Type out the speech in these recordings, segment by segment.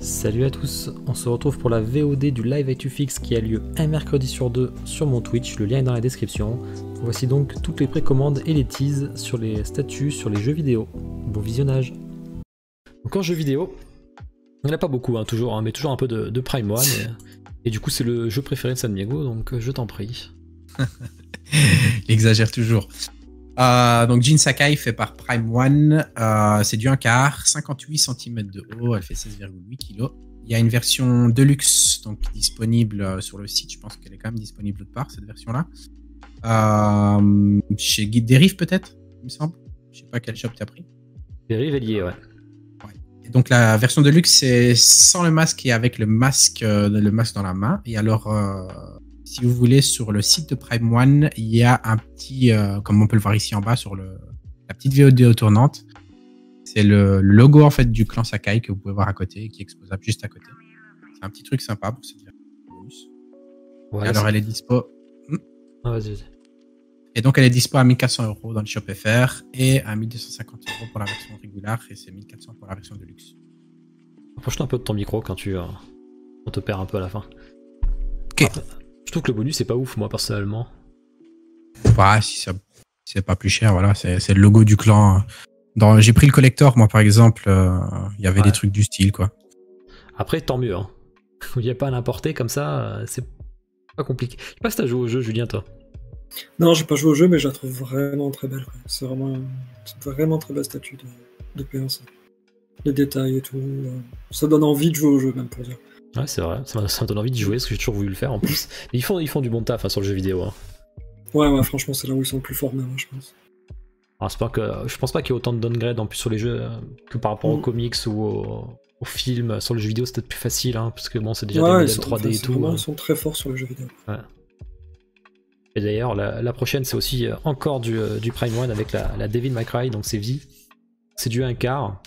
Salut à tous, on se retrouve pour la VOD du Live ActuFix qui a lieu un mercredi sur deux sur mon Twitch, le lien est dans la description. Voici donc toutes les précommandes et les teases sur les statuts sur les jeux vidéo. Bon visionnage. Donc en jeux vidéo, il n'y en a pas beaucoup toujours, mais toujours un peu de Prime One. Et du coup c'est le jeu préféré de San Diego, donc je t'en prie. Il exagère toujours. Donc Jin Sakai fait par Prime One, c'est du 1 quart, 58 cm de haut, elle fait 16,8 kg. Il y a une version Deluxe donc disponible sur le site, je pense qu'elle est quand même disponible autre part cette version-là. Chez Guide Dérive peut-être, il me semble. Je sais pas quel shop t'as pris. Dérive est lié, ouais. Et donc la version Deluxe c'est sans le masque et avec le masque dans la main. Et alors si vous voulez, sur le site de Prime One, il y a un petit, comme on peut le voir ici en bas, sur la petite VOD tournante. C'est le logo en fait du clan Sakai que vous pouvez voir à côté, qui est exposable juste à côté. C'est un petit truc sympa pour cette version. Ouais, alors elle est dispo. Ah, vas-y. Et donc elle est dispo à 1400 € dans le shop FR et à 1250 € pour la version régulière et c'est 1400 pour la version de luxe. Approche-toi un peu de ton micro quand on te perd un peu à la fin. Ok. Après, je trouve que le bonus c'est pas ouf moi personnellement. Ouais, si c'est pas plus cher, voilà, c'est le logo du clan. J'ai pris le collector, moi par exemple, il y avait des trucs du style quoi. Après tant mieux, hein. Il n'y a pas à l'importer comme ça, c'est pas compliqué. Je sais pas si t'as joué au jeu, Julien, toi. Non, j'ai pas joué au jeu, mais je la trouve vraiment très belle. C'est vraiment très belle statue de PS. Les détails et tout. Ça donne envie de jouer au jeu, même pour dire. Ouais, c'est vrai, ça me donne envie d'y jouer parce que j'ai toujours voulu le faire en plus. Mais ils font du bon taf sur le jeu vidéo. Hein. Ouais, franchement, c'est là où ils sont le plus forts, même, je pense. Alors, je pense pas qu'il y ait autant de downgrade en plus sur les jeux que par rapport aux comics ou aux films. Sur le jeu vidéo, c'est peut-être plus facile, hein, parce que bon, c'est déjà des modèles 3D et tout. Ils sont très forts sur le jeu vidéo. Ouais. Et d'ailleurs, la prochaine, c'est aussi encore du Prime One avec la Devil May Cry, donc c'est V. C'est du 1 quart.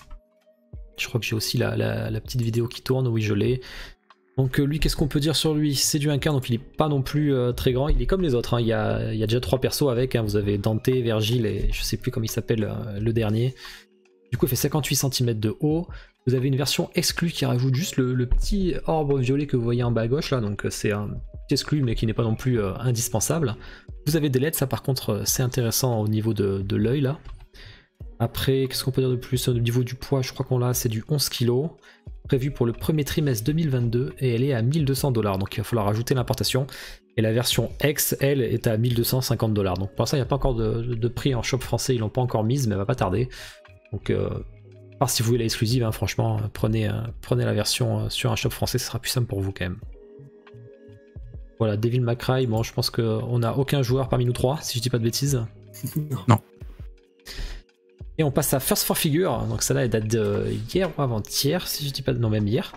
Je crois que j'ai aussi la petite vidéo qui tourne, oui, je l'ai. Donc lui, qu'est-ce qu'on peut dire sur lui? C'est du 1 quart, donc il est pas non plus très grand. Il est comme les autres, hein. Il y a déjà 3 persos avec. Hein. Vous avez Dante, Vergil et je sais plus comment il s'appelle le dernier. Du coup, il fait 58 cm de haut. Vous avez une version exclue qui rajoute juste le petit orbe violet que vous voyez en bas à gauche là. Donc c'est un petit exclu mais qui n'est pas non plus indispensable. Vous avez des LED, ça par contre c'est intéressant au niveau de l'œil là. Après, qu'est-ce qu'on peut dire de plus? Au niveau du poids, je crois qu'on l'a, c'est du 11 kg. Prévu pour le premier trimestre 2022 et elle est à 1200 $. Donc il va falloir rajouter l'importation. Et la version X, elle, est à 1250 $. Donc pour ça, il n'y a pas encore de prix en shop français, ils l'ont pas encore mise, mais elle va pas tarder. Donc, part si vous voulez l'exclusive, hein, franchement, prenez la version sur un shop français, ce sera plus simple pour vous quand même. Voilà, Devil May Cry, bon, je pense qu'on n'a aucun joueur parmi nous trois, si je dis pas de bêtises. Non. Et on passe à First 4 Figure, donc celle-là elle date d'hier ou avant-hier, si je dis pas de... Non, même hier.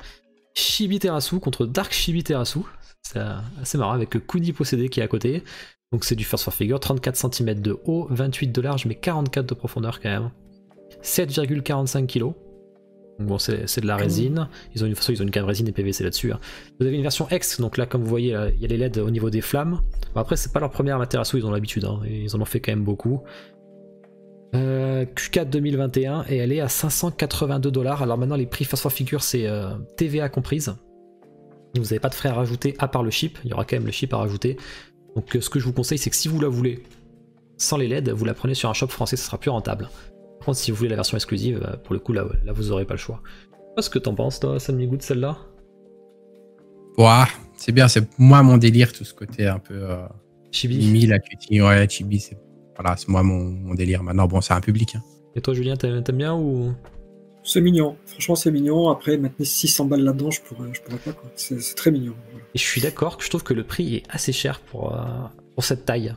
Chibi Terasu contre Dark Chibi Terasu. C'est assez marrant avec Kuni Possédé qui est à côté. Donc c'est du First 4 Figure, 34 cm de haut, 28 de large, mais 44 de profondeur quand même. 7,45 kg. Donc bon, c'est de la résine. Ils ont une canne résine et PVC là-dessus. Hein. Vous avez une version X, donc là, comme vous voyez, il y a les LED au niveau des flammes. Bon, après, c'est pas leur première Amaterasu, ils ont l'habitude. Hein, ils en ont fait quand même beaucoup. Q4 2021 et elle est à 582 $. Alors maintenant, les prix First 4 Figure, c'est TVA comprise. Vous n'avez pas de frais à rajouter à part le chip. Il y aura quand même le chip à rajouter. Donc ce que je vous conseille, c'est que si vous la voulez sans les LED, vous la prenez sur un shop français, ce sera plus rentable. Par contre, si vous voulez la version exclusive, pour le coup, là vous aurez pas le choix. Qu'est-ce que t'en penses, toi, San Diego, de celle-là? Ouais, c'est bien, c'est moi mon délire, tout ce côté un peu Chibi. Mimi, la cutie, ouais, Chibi, c'est moi mon délire. Maintenant, bon, c'est un public. Hein. Et toi, Julien, t'aimes bien ou? C'est mignon, franchement, c'est mignon. Après, mettre 600 balles là-dedans, je pourrais pas, quoi. C'est très mignon. Voilà. Et je suis d'accord que je trouve que le prix est assez cher pour cette taille.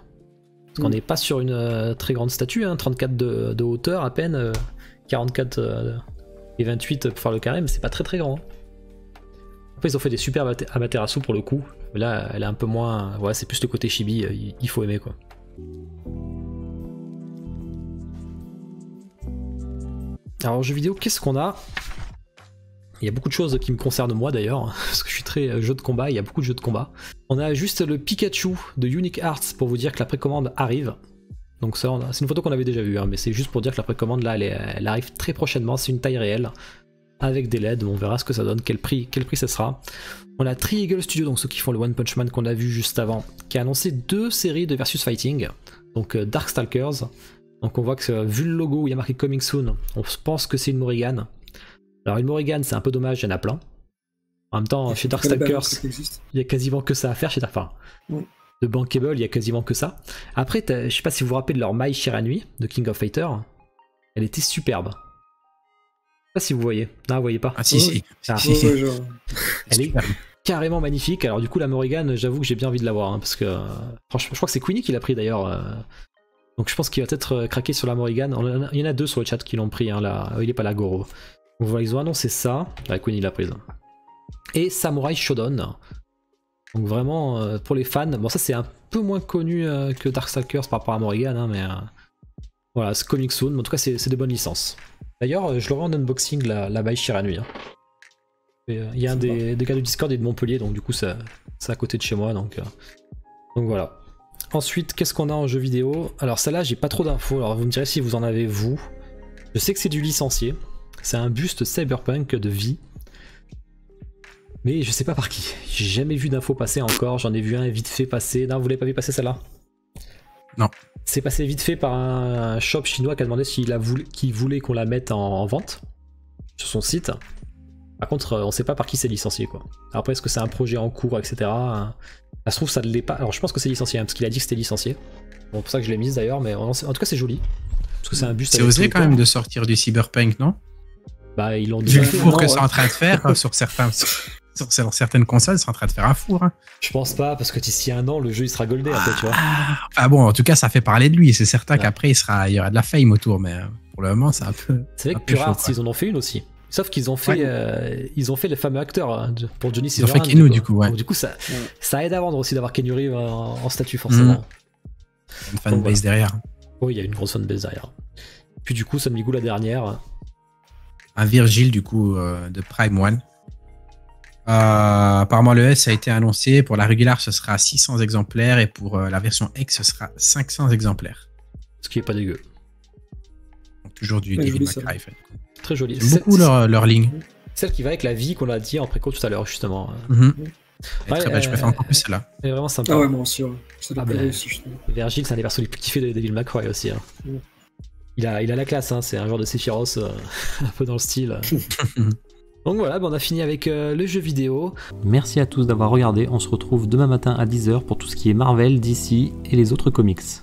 Parce qu'on n'est pas sur une très grande statue, hein, 34 de hauteur à peine, 44 et 28 pour faire le carré, mais c'est pas très très grand. Après ils ont fait des super Amaterasu pour le coup, mais là elle est un peu moins... Ouais, c'est plus le côté chibi, il faut aimer quoi. Alors en jeu vidéo, qu'est-ce qu'on a? Il y a beaucoup de choses qui me concernent moi d'ailleurs, parce que je suis très jeu de combat, il y a beaucoup de jeux de combat. On a juste le Pikachu de Unique Arts pour vous dire que la précommande arrive. Donc ça, c'est une photo qu'on avait déjà vue, hein, mais c'est juste pour dire que la précommande là, elle arrive très prochainement, c'est une taille réelle. avec des LED. On verra ce que ça donne, quel prix ça sera. On a Tri-Eagle Studio, donc ceux qui font le One Punch Man qu'on a vu juste avant, qui a annoncé 2 séries de Versus Fighting, donc Darkstalkers. Donc on voit que vu le logo où il y a marqué Coming Soon, on pense que c'est une Morrigan. Alors une Morrigan, c'est un peu dommage, il y en a plein. En même temps, chez Darkstalkers, il y a quasiment que ça à faire chez Dark. De Bankable, il y a quasiment que ça. Après, je sais pas si vous vous rappelez de leur Mai Shiranui de King of Fighter. Elle était superbe. Je sais pas si vous voyez. Non, vous voyez pas. Ah si. Elle est carrément magnifique. Alors du coup, la Morrigan, j'avoue que j'ai bien envie de l'avoir. Hein, parce que franchement, je crois que c'est Queenie qui l'a pris d'ailleurs. Donc je pense qu'il va peut-être craquer sur la Morrigan. Il y en a 2 sur le chat qui l'ont pris. Hein, là. Il est pas là, Goro. Donc voilà, ils ont annoncé ça. La Queenie l'a prise. Et Samurai Shodown. Donc vraiment, pour les fans, bon ça c'est un peu moins connu que Darkstalkers par rapport à Morrigan, hein, mais voilà, c'est Coming Soon, mais en tout cas c'est des bonnes licences. D'ailleurs, je l'aurai en unboxing la Mai Shiranui. Hein. Il y a un des gars du Discord et de Montpellier, donc du coup c'est à côté de chez moi, donc voilà. Ensuite, qu'est-ce qu'on a en jeu vidéo? Alors celle-là, j'ai pas trop d'infos, alors vous me direz si vous en avez vous. Je sais que c'est du licencié, c'est un buste Cyberpunk de vie. Mais je sais pas par qui. J'ai jamais vu d'infos passer encore. J'en ai vu un vite fait passer. Non, vous l'avez pas vu passer celle-là? Non. C'est passé vite fait par un shop chinois qui a demandé s'il voulait qu'on la mette en vente sur son site. Par contre, on sait pas par qui c'est licencié quoi. Après, est-ce que c'est un projet en cours, etc. Ça se trouve, ça ne l'est pas. Alors, je pense que c'est licencié hein, parce qu'il a dit que c'était licencié. Bon, pour ça que je l'ai mise d'ailleurs, mais en tout cas, c'est joli. Parce que c'est un buste. C'est osé quand même de sortir du Cyberpunk, non? Bah, ils l'ont dit. Vu le four que c'est en train de faire sur certaines consoles, c'est en train de faire un four. Hein. Je pense pas, parce que d'ici un an, le jeu il sera goldé un peu, tu vois. Ah bon, en tout cas, ça fait parler de lui. C'est certain qu'après, il y aura de la fame autour, mais pour le moment, c'est un peu. C'est vrai que Pure Arts, ils en ont fait une aussi. Sauf qu'ils ont fait, ils ont fait les fameux acteurs hein, pour Johnny Silverhand. Ils ont fait Keanu, du coup, ouais. Donc, du coup, ça aide à vendre aussi d'avoir Keanu Reeves en statut, forcément. Une fanbase derrière. Oui, il y a une grosse fanbase derrière. Puis du coup, Samigou, la dernière. Un Virgile, du coup, de Prime One. Apparemment, le S a été annoncé. Pour la régulière, ce sera 600 exemplaires et pour la version X, ce sera 500 exemplaires. Ce qui est pas dégueu. Donc, toujours du Devil May Cry. Très joli. J'aime beaucoup leur ligne. Celle qui va avec la vie qu'on a dit en préco tout à l'heure, justement. Elle est très belle, je préfère encore plus celle-là. Elle est vraiment sympa. Ah ouais, moi aussi, ouais. C'est la plus réussie, je trouve. Virgile, c'est un des persos les plus kiffés de Devil May Cry aussi. Hein. Il a la classe, hein. C'est un genre de Sephiroth un peu dans le style. Donc voilà, on a fini avec le jeu vidéo. Merci à tous d'avoir regardé. On se retrouve demain matin à 10h pour tout ce qui est Marvel, DC et les autres comics.